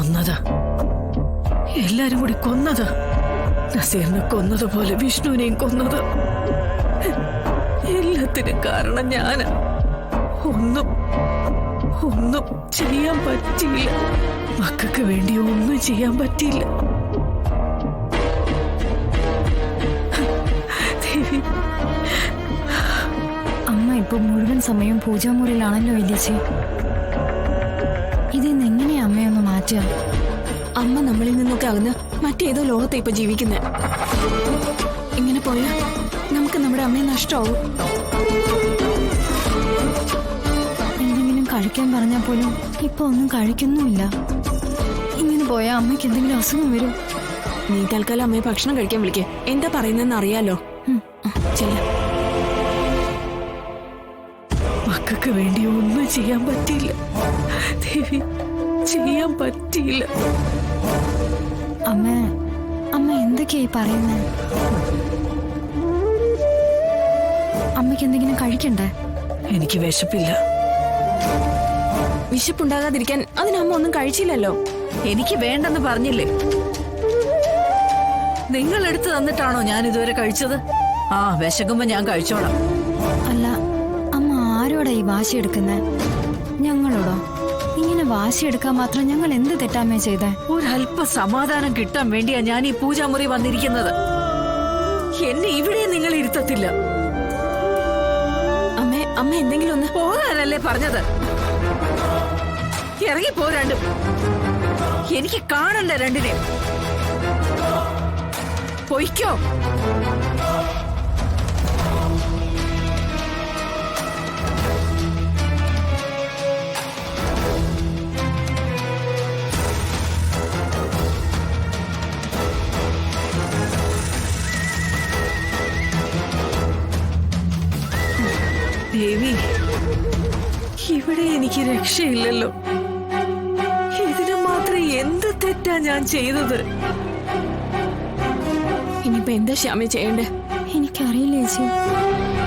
കൊന്നത്. എല്ലാരും കൂടി കൊന്നത്. നസീറിനെ കൊന്നതുപോലെ വിഷ്ണുവിനെയും കൊന്നത്. എല്ലാത്തിനും കാരണം ഞാന്. ഒന്നും ചെയ്യാൻ പറ്റിയില്ല. മക്കൾക്ക് വേണ്ടി ഒന്നും ചെയ്യാൻ പറ്റിയില്ല. ദേവി, അമ്മ ഇപ്പൊ മുഴുവൻ സമയം പൂജാമുറിയിലാണല്ലോ വല്യച്ചി. ഇതിന്ന് എങ്ങനെയാ അമ്മയൊന്ന് മാറ്റുക? അമ്മ നമ്മളിൽ നിന്നൊക്കെ അകന്ന് മറ്റേതോ ലോകത്തെ ഇപ്പൊ ജീവിക്കുന്നത്. ഇങ്ങനെ പോയാ നമുക്ക് നമ്മുടെ അമ്മയെ നഷ്ടമാവും. എന്തെങ്കിലും കഴിക്കാൻ പറഞ്ഞാൽ പോലും ഇപ്പൊ ഒന്നും കഴിക്കുന്നുമില്ല. ഇങ്ങനെ പോയാ അമ്മയ്ക്ക് എന്തെങ്കിലും അസുഖം വരും. നീ തൽക്കാലം അമ്മയെ ഭക്ഷണം കഴിക്കാൻ വിളിക്കേ. എന്താ പറയുന്നതെന്ന് അറിയാലോ. ചെല്ല. മക്കൾക്ക് വേണ്ടി ഒന്നും ചെയ്യാൻ പറ്റിയില്ല ദേവി, ചെയ്യാൻ പറ്റിയില്ല. അമ്മ എന്തൊക്കെയായി പറയുന്നത്? അമ്മയ്ക്ക് എന്തെങ്കിലും കഴിക്കണ്ടേ? എനിക്ക് വിശപ്പില്ല. വിശപ്പുണ്ടാകാതിരിക്കാൻ അതിനമ്മ ഒന്നും കഴിച്ചില്ലല്ലോ. എനിക്ക് വേണ്ടെന്ന് പറഞ്ഞില്ലേ? നിങ്ങൾ എടുത്തു തന്നിട്ടാണോ ഞാൻ ഇതുവരെ കഴിച്ചത്? ആ, വിശക്കുമ്പോ ഞാൻ കഴിച്ചോളാം. അല്ല, അമ്മ ആരോടാ ഈ വാശി എടുക്കുന്നത്? ഞങ്ങളോടോ? ഇങ്ങനെ വാശി എടുക്കാൻ മാത്രം ഞങ്ങൾ എന്ത് തെറ്റാമ്മേ ചെയ്തേ? ഒരല്പ സമാധാനം കിട്ടാൻ വേണ്ടിയാ ഞാൻ ഈ പൂജാമുറി വന്നിരിക്കുന്നത്. എന്നെ ഇവിടെ നിങ്ങൾ ഇരുത്തത്തില്ല. അമ്മ എന്തെങ്കിലും ഒന്ന് പോകാനല്ലേ പറഞ്ഞത്? ഇറങ്ങി പോരാണ്ടും. എനിക്ക് കാണണ്ട രണ്ടിനെയും. പൊയ്ക്കോ. ദേവി, ഇവിടെ എനിക്ക് രക്ഷയില്ലല്ലോ. ഇതിന് മാത്രം എന്ത് തെറ്റാ ഞാൻ ചെയ്തത്? ഇനിയിപ്പോ എന്താ ശ്യാമ ചെയ്യണ്ടേ? എനിക്കറിയില്ല ചേച്ചി.